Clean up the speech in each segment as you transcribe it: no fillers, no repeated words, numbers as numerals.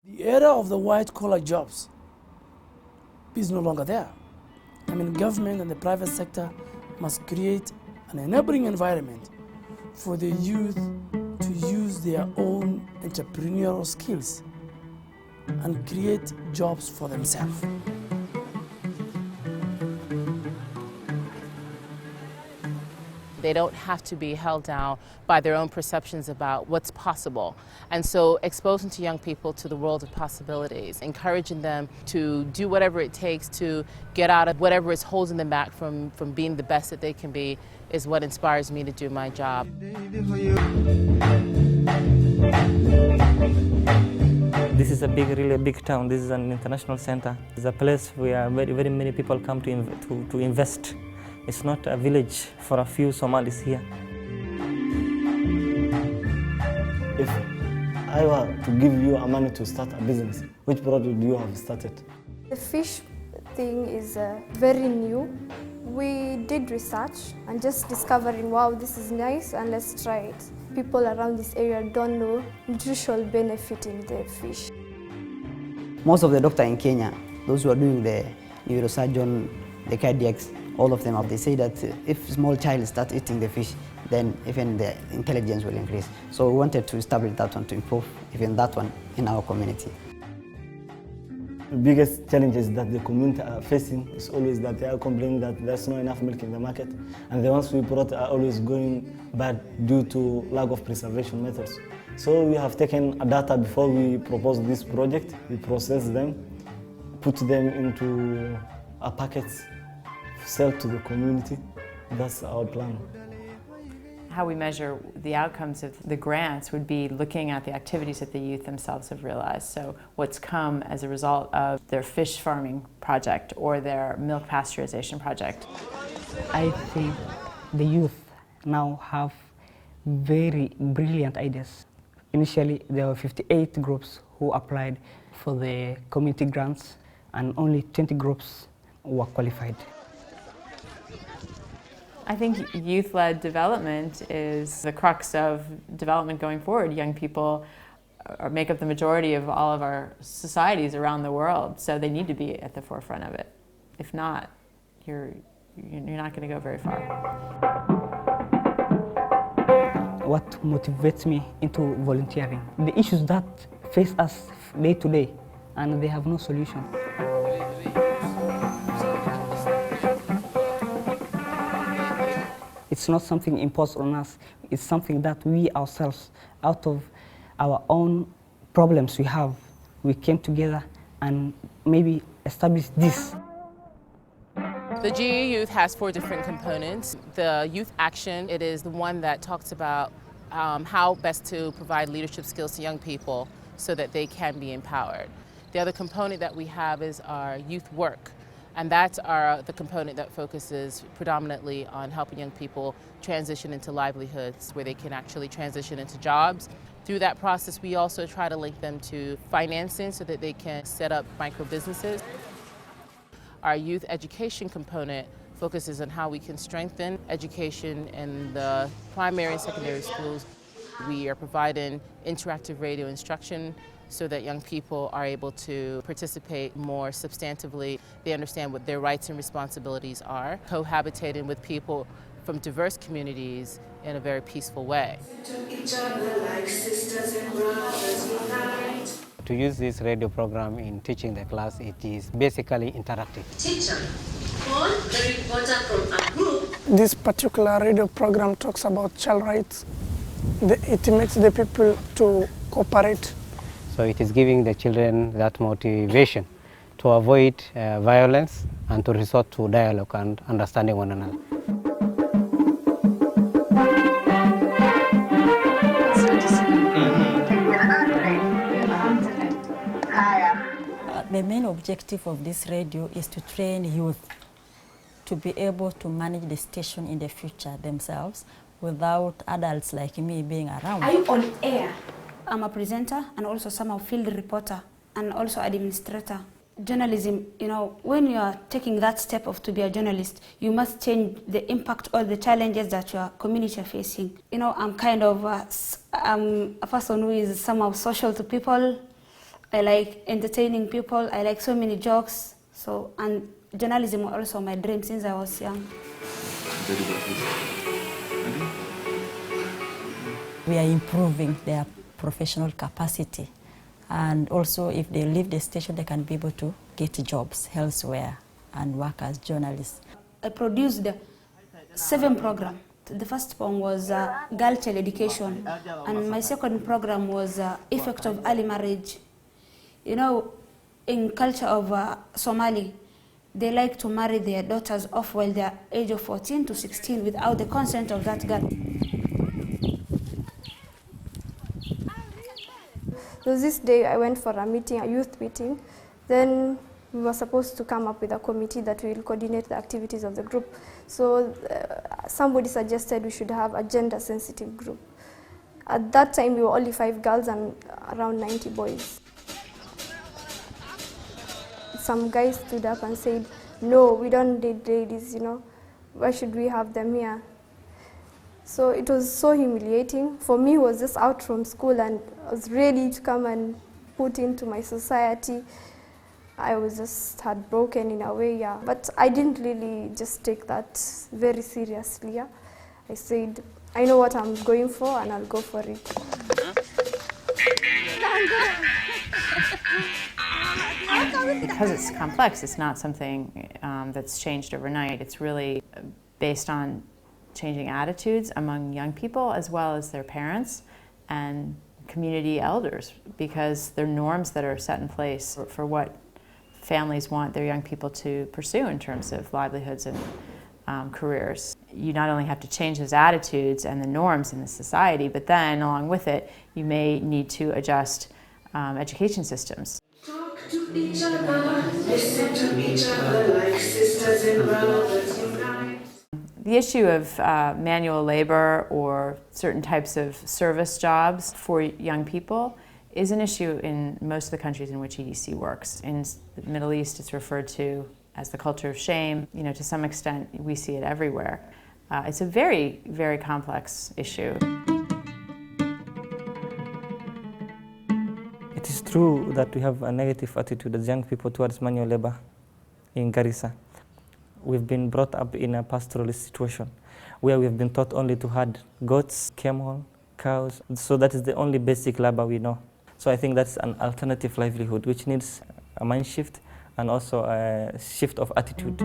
The era of the white-collar jobs is no longer there. Government and the private sector must create an enabling environment for the youth to use their own entrepreneurial skills and create jobs for themselves. They don't have to be held down by their own perceptions about what's possible. And so exposing to young people to the world of possibilities, encouraging them to do whatever it takes to get out of whatever is holding them back from being the best that they can be is what inspires me to do my job. This is really big town. This is an international center. It's a place where very many people come to invest. It's not a village for a few Somalis here. If I were to give you money to start a business, which product do you have started? The fish thing is very new. We did research and just discovering, wow, this is nice and let's try it. People around this area don't know nutritional benefit in the fish. Most of the doctors in Kenya, those who are doing the neurosurgeon, the cardiacs, all of them, they say that if small child start eating the fish, then even the intelligence will increase. So we wanted to establish that one to improve even that one in our community. The biggest challenges that the community are facing is always that they are complaining that there's not enough milk in the market, and the ones we brought are always going bad due to lack of preservation methods. So we have taken a data before we proposed this project. We process them, put them into a packet, sell to the community. That's our plan. How we measure the outcomes of the grants would be looking at the activities that the youth themselves have realized. So what's come as a result of their fish farming project or their milk pasteurization project. I think the youth now have very brilliant ideas. Initially, there were 58 groups who applied for the community grants, and only 20 groups were qualified. I think youth-led development is the crux of development going forward. Young people make up the majority of all of our societies around the world, so they need to be at the forefront of it. If not, you're not going to go very far. What motivates me into volunteering? The issues that face us day to day, and they have no solution. It's not something imposed on us. It's something that we ourselves, out of our own problems we came together and maybe established this. The GE Youth has 4 different components. The Youth Action, it is the one that talks about how best to provide leadership skills to young people so that they can be empowered. The other component that we have is our Youth Work. And that's the component that focuses predominantly on helping young people transition into livelihoods where they can actually transition into jobs. Through that process, we also try to link them to financing so that they can set up micro businesses. Our youth education component focuses on how we can strengthen education in the primary and secondary schools. We are providing interactive radio instruction so that young people are able to participate more substantively. They understand what their rights and responsibilities are, cohabitating with people from diverse communities in a very peaceful way. To use this radio program in teaching the class, it is basically interactive. Teacher, call the reporter from a group. This particular radio program talks about child rights. It makes the people to cooperate. So it is giving the children that motivation to avoid violence and to resort to dialogue and understanding one another. The main objective of this radio is to train youth to be able to manage the station in the future themselves without adults like me being around. Are you on air? I'm a presenter and also somehow field reporter and also administrator. Journalism, when you are taking that step of to be a journalist, you must change the impact or the challenges that your community are facing. I'm kind of a person who is somehow social to people. I like entertaining people. I like so many jokes. So, and journalism was also my dream since I was young. We are improving their professional capacity. And also, if they leave the station, they can be able to get jobs elsewhere and work as journalists. I produced 7 programs. The first one was girl child education, and my second program was effect of early marriage. You know, in culture of Somali, they like to marry their daughters off while they are age of 14 to 16 without the consent of that girl. So this day I went for a meeting, a youth meeting. Then we were supposed to come up with a committee that will coordinate the activities of the group. So somebody suggested we should have a gender-sensitive group. At that time, we were only 5 girls and around 90 boys. Some guys stood up and said, no, we don't need ladies, you know. Why should we have them here? So it was so humiliating. For me, I was just out from school and I was ready to come and put into my society. I was just heartbroken in a way, yeah. But I didn't really just take that very seriously, yeah. I said, I know what I'm going for and I'll go for it. Because it's complex, it's not something that's changed overnight. It's really based on changing attitudes among young people as well as their parents and community elders, because there are norms that are set in place for what families want their young people to pursue in terms of livelihoods and careers. You not only have to change those attitudes and the norms in the society, but then along with it, you may need to adjust education systems. Talk to each other, listen to each other like sisters and brothers unite. The issue of manual labor or certain types of service jobs for young people is an issue in most of the countries in which EDC works. In the Middle East, it's referred to as the culture of shame. You know, to some extent, we see it everywhere. It's a very, very complex issue. It is true that we have a negative attitude as young people towards manual labor in Garissa. We've been brought up in a pastoralist situation where we've been taught only to herd goats, camel, cows. So that is the only basic labor we know. So I think that's an alternative livelihood which needs a mind shift and also a shift of attitude.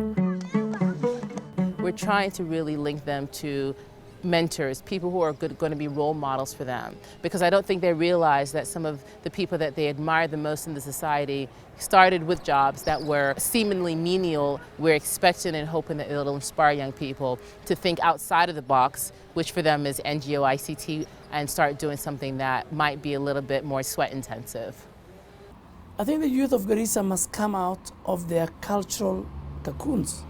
We're trying to really link them to mentors, people who are going to be role models for them. Because I don't think they realize that some of the people that they admire the most in the society started with jobs that were seemingly menial. We're expecting and hoping that it'll inspire young people to think outside of the box, which for them is NGO, ICT, and start doing something that might be a little bit more sweat intensive. I think the youth of Garissa must come out of their cultural cocoons.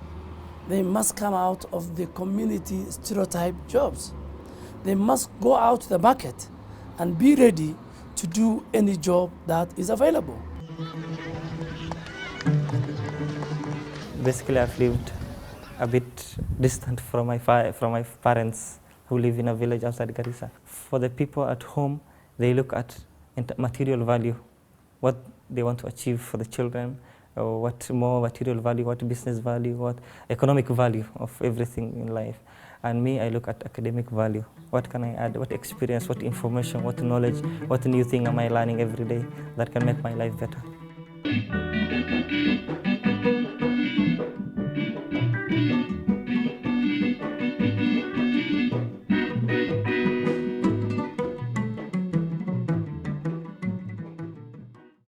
They must come out of the community stereotype jobs. They must go out to the market and be ready to do any job that is available. Basically, I've lived a bit distant from my parents who live in a village outside Garissa. For the people at home, they look at material value, what they want to achieve for the children, or what more material value, what business value, what economic value of everything in life. And me, I look at academic value. What can I add? What experience, what information, what knowledge, what new thing am I learning every day that can make my life better?